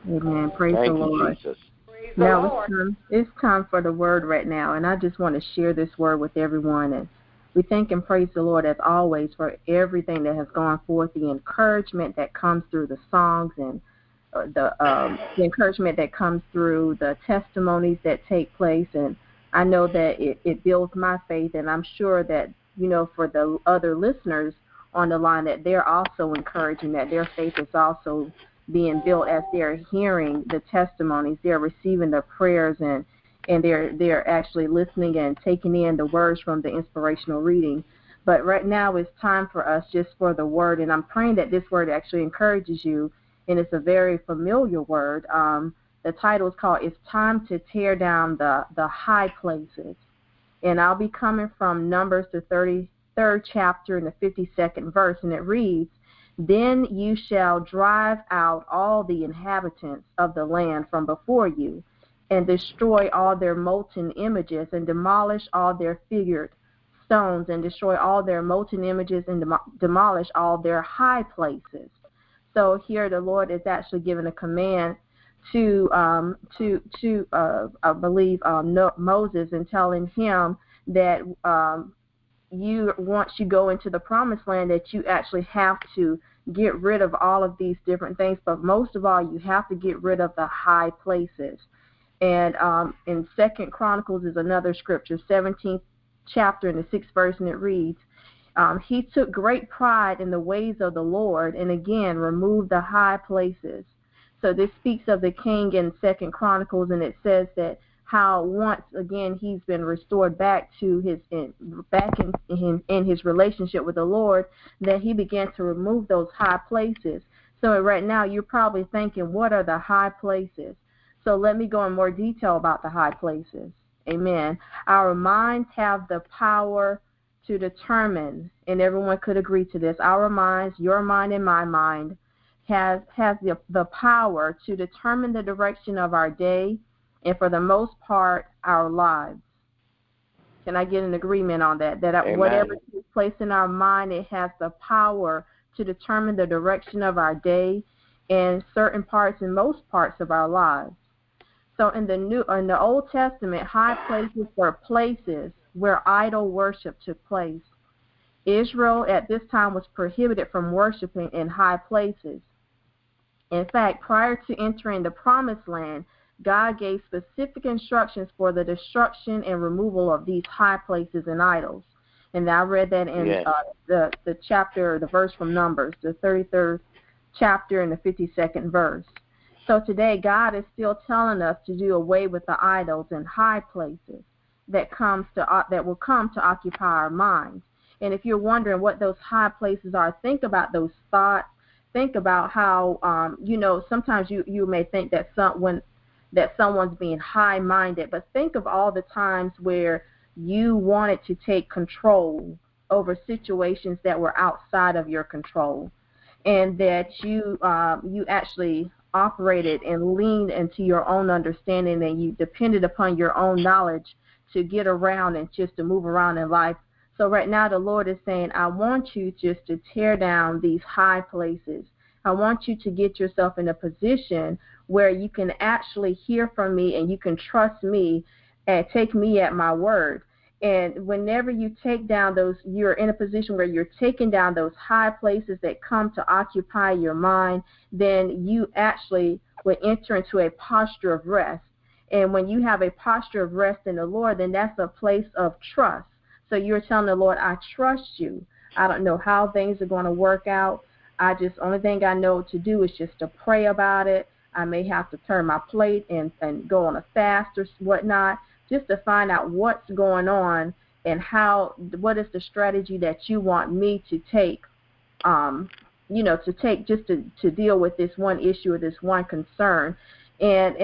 Amen. Praise the Thank you, Lord. Jesus. Praise the Now Lord. it's time for the word right now, and I just want to share this word with everyone. And we thank and praise the Lord as always for everything that has gone forth, the encouragement that comes through the songs and the encouragement that comes through the testimonies that take place. And I know that it builds my faith, and I'm sure that, for the other listeners on the line, that they're also encouraging, that their faith is also being built as they're hearing the testimonies, they're receiving the prayers, and they're actually listening and taking in the words from the inspirational reading. But right now it's time for us just for the word, and I'm praying that this word actually encourages you, and it's a very familiar word. The title is called "It's Time to Tear Down the High Places," and I'll be coming from Numbers, the 33rd chapter and the 52nd verse, and it reads, "Then you shall drive out all the inhabitants of the land from before you, and destroy all their molten images, and demolish all their figured stones, and destroy all their molten images, and demolish all their high places." So here the Lord is actually giving a command to I believe Moses, and telling him that once you go into the promised land, that you actually have to get rid of all of these different things, but most of all you have to get rid of the high places. And in 2nd Chronicles is another scripture, 17th chapter and the 6th verse, and it reads, "He took great pride in the ways of the Lord, and again removed the high places." So this speaks of the king in 2nd Chronicles, and it says that how once again he's been restored back to in his relationship with the Lord, that he began to remove those high places. So right now you're probably thinking, what are the high places? So let me go in more detail about the high places. Amen. Our minds have the power to determine, and everyone could agree to this, our minds, your mind and my mind, has the power to determine the direction of our day, and for the most part, our lives. Can I get an agreement on that? That Amen. whatever takes place in our mind, it has the power to determine the direction of our day and certain parts and most parts of our lives. So in the Old Testament, high places were places where idol worship took place. Israel at this time was prohibited from worshiping in high places. In fact, prior to entering the Promised Land, God gave specific instructions for the destruction and removal of these high places and idols. And I read that in the chapter, the verse from Numbers, the 33rd chapter and the 52nd verse. So today, God is still telling us to do away with the idols and high places that will come to occupy our minds. And if you're wondering what those high places are, think about those thoughts. Think about how sometimes you may think that someone's being high-minded, but think of all the times where you wanted to take control over situations that were outside of your control, and that you actually operated and leaned into your own understanding, and you depended upon your own knowledge to get around and just to move around in life. So right now the Lord is saying, I want you just to tear down these high places. I want you to get yourself in a position where you can actually hear from me and you can trust me and take me at my word. And whenever you take down you're in a position where you're taking down those high places that come to occupy your mind, then you actually will enter into a posture of rest. And when you have a posture of rest in the Lord, then that's a place of trust. So you're telling the Lord, I trust you. I don't know how things are going to work out. Only thing I know to do is just to pray about it. I may have to turn my plate and go on a fast or whatnot, just to find out what's going on and what is the strategy that you want me to take, just to deal with this one issue or this one concern. And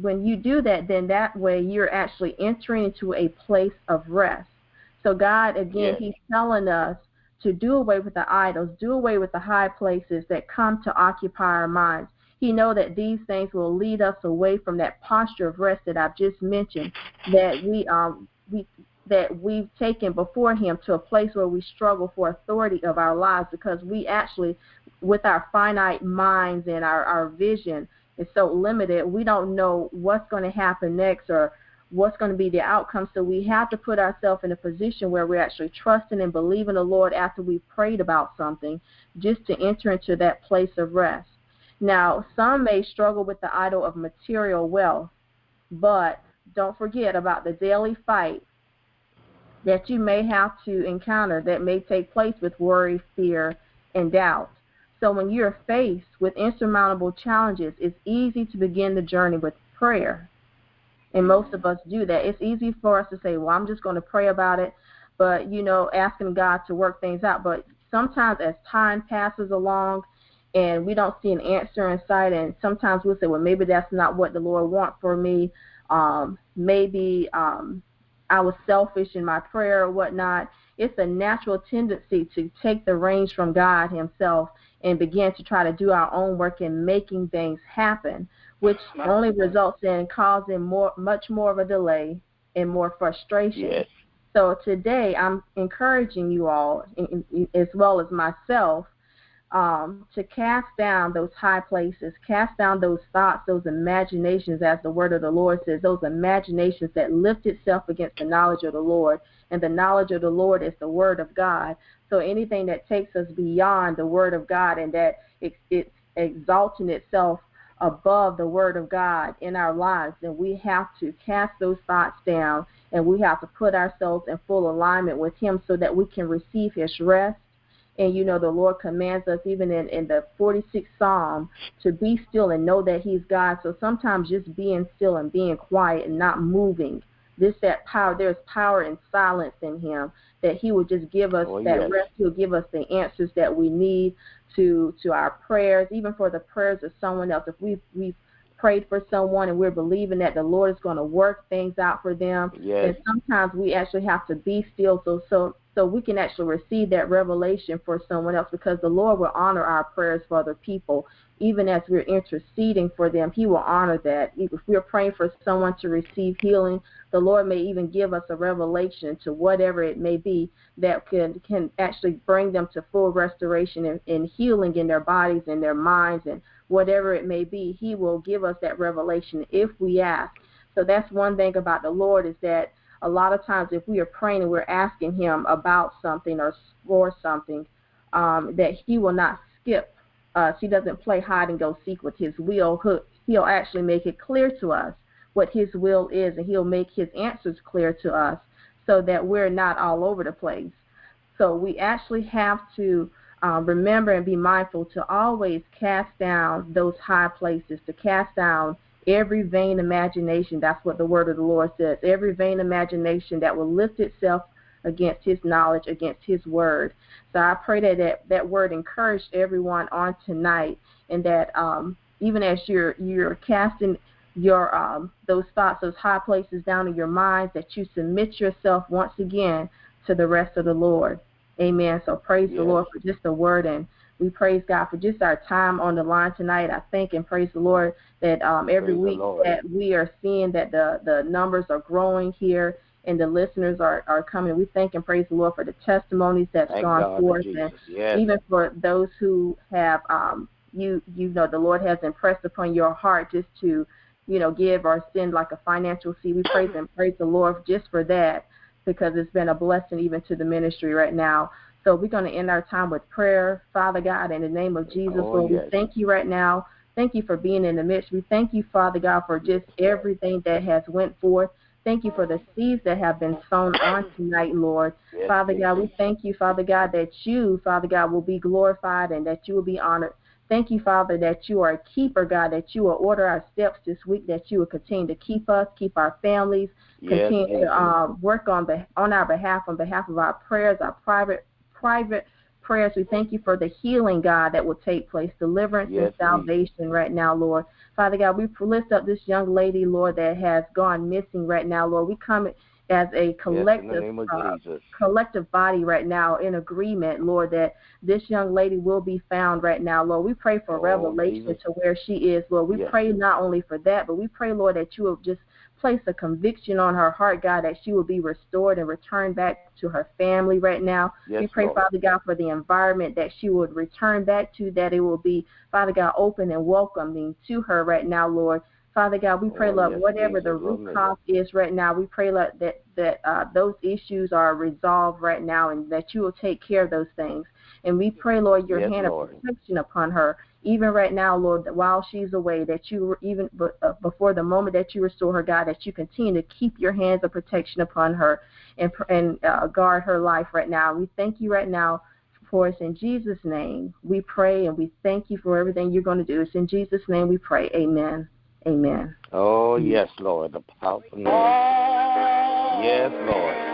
when you do that, then that way you're actually entering into a place of rest. So God, again, He's telling us to do away with the idols, do away with the high places that come to occupy our minds. He knows that these things will lead us away from that posture of rest that I've just mentioned, that we've taken before Him, to a place where we struggle for authority of our lives, because we actually with our finite minds and our vision is so limited, we don't know what's going to happen next or what's going to be the outcome. So we have to put ourselves in a position where we're actually trusting and believing the Lord after we've prayed about something, just to enter into that place of rest. Now, some may struggle with the idol of material wealth, but don't forget about the daily fight that you may have to encounter that may take place with worry, fear, and doubt. So when you're faced with insurmountable challenges, it's easy to begin the journey with prayer. And most of us do that. It's easy for us to say, well, I'm just going to pray about it, but, asking God to work things out. But sometimes as time passes along and we don't see an answer in sight, and sometimes we'll say, well, maybe that's not what the Lord wants for me. Maybe I was selfish in my prayer or whatnot. It's a natural tendency to take the reins from God himself and begin to try to do our own work in making things happen, which only results in causing much more of a delay and more frustration. Yes. So today I'm encouraging you all, as well as myself, to cast down those high places, cast down those thoughts, those imaginations, as the word of the Lord says, those imaginations that lift itself against the knowledge of the Lord. And the knowledge of the Lord is the word of God. So anything that takes us beyond the word of God and that it's exalting itself above the word of God in our lives, then we have to cast those thoughts down, and we have to put ourselves in full alignment with him so that we can receive his rest. And, the Lord commands us even in the 46th Psalm to be still and know that he's God. So sometimes just being still and being quiet and not moving, that power, there's power in silence in him, that he will just give us rest. He'll give us the answers that we need to our prayers, even for the prayers of someone else. If we've prayed for someone and we're believing that the Lord is going to work things out for them, and sometimes we actually have to be still so we can actually receive that revelation for someone else, because the Lord will honor our prayers for other people. Even as we're interceding for them, he will honor that. If we're praying for someone to receive healing, the Lord may even give us a revelation to whatever it may be that can actually bring them to full restoration and healing in their bodies and their minds, and whatever it may be, he will give us that revelation if we ask. So that's one thing about the Lord, is that a lot of times if we are praying and we're asking him about something or for something, that he will not skip us. He doesn't play hide and go seek with his will. He'll actually make it clear to us what his will is, and he'll make his answers clear to us so that we're not all over the place. So we actually have to remember and be mindful to always cast down those high places, to cast down every vain imagination. That's what the word of the Lord says. Every vain imagination that will lift itself against his knowledge, against his word. So I pray that word encouraged everyone on tonight, and that even as you're casting your those thoughts, those high places down in your mind, that you submit yourself once again to the rest of the Lord. Amen. So praise the Lord for just the word, and we praise God for just our time on the line tonight. I thank and praise the Lord that every week that we are seeing that the numbers are growing here and the listeners are coming. We thank and praise the Lord for the testimonies that's gone forth, and even for those who have, the Lord has impressed upon your heart just to, give or send like a financial seed. We praise and praise the Lord just for that, because it's been a blessing even to the ministry right now. So we're going to end our time with prayer. Father God, in the name of Jesus, Lord, we thank you right now. Thank you for being in the midst. We thank you, Father God, for just everything that has went forth. Thank you for the seeds that have been sown on tonight, Lord. Father God, we thank you, Father God, that you, Father God, will be glorified and that you will be honored. Thank you, Father, that you are a keeper, God, that you will order our steps this week, that you will continue to keep us, keep our families, continue to work on our behalf, on behalf of our prayers, our private prayers. We thank you for the healing, God, that will take place, deliverance and salvation right now, Lord. Father God, we lift up this young lady, Lord, that has gone missing right now, Lord. We come as a collective body right now in agreement, Lord, that this young lady will be found right now, Lord. We pray for revelation to where she is, Lord. We pray not only for that, but we pray, Lord, that you will just place a conviction on her heart, God, that she will be restored and returned back to her family right now. Yes, we pray, Lord. Father God, for the environment that she would return back to, that it will be, Father God, open and welcoming to her right now, Lord. Father God, we pray, Lord, yes, whatever Jesus, the root cause is right now, we pray, Lord, that those issues are resolved right now and that you will take care of those things. And we pray, Lord, your Yes, hand Lord. of protection upon her, even right now, Lord, that while she's away, that you, even before the moment that you restore her, God, that you continue to keep your hands of protection upon her and guard her life right now. We thank you right now for us in Jesus' name. We pray and we thank you for everything you're going to do. It's in Jesus' name we pray. Amen. Amen. Oh, yes, Lord, the powerful name. Yes, Lord.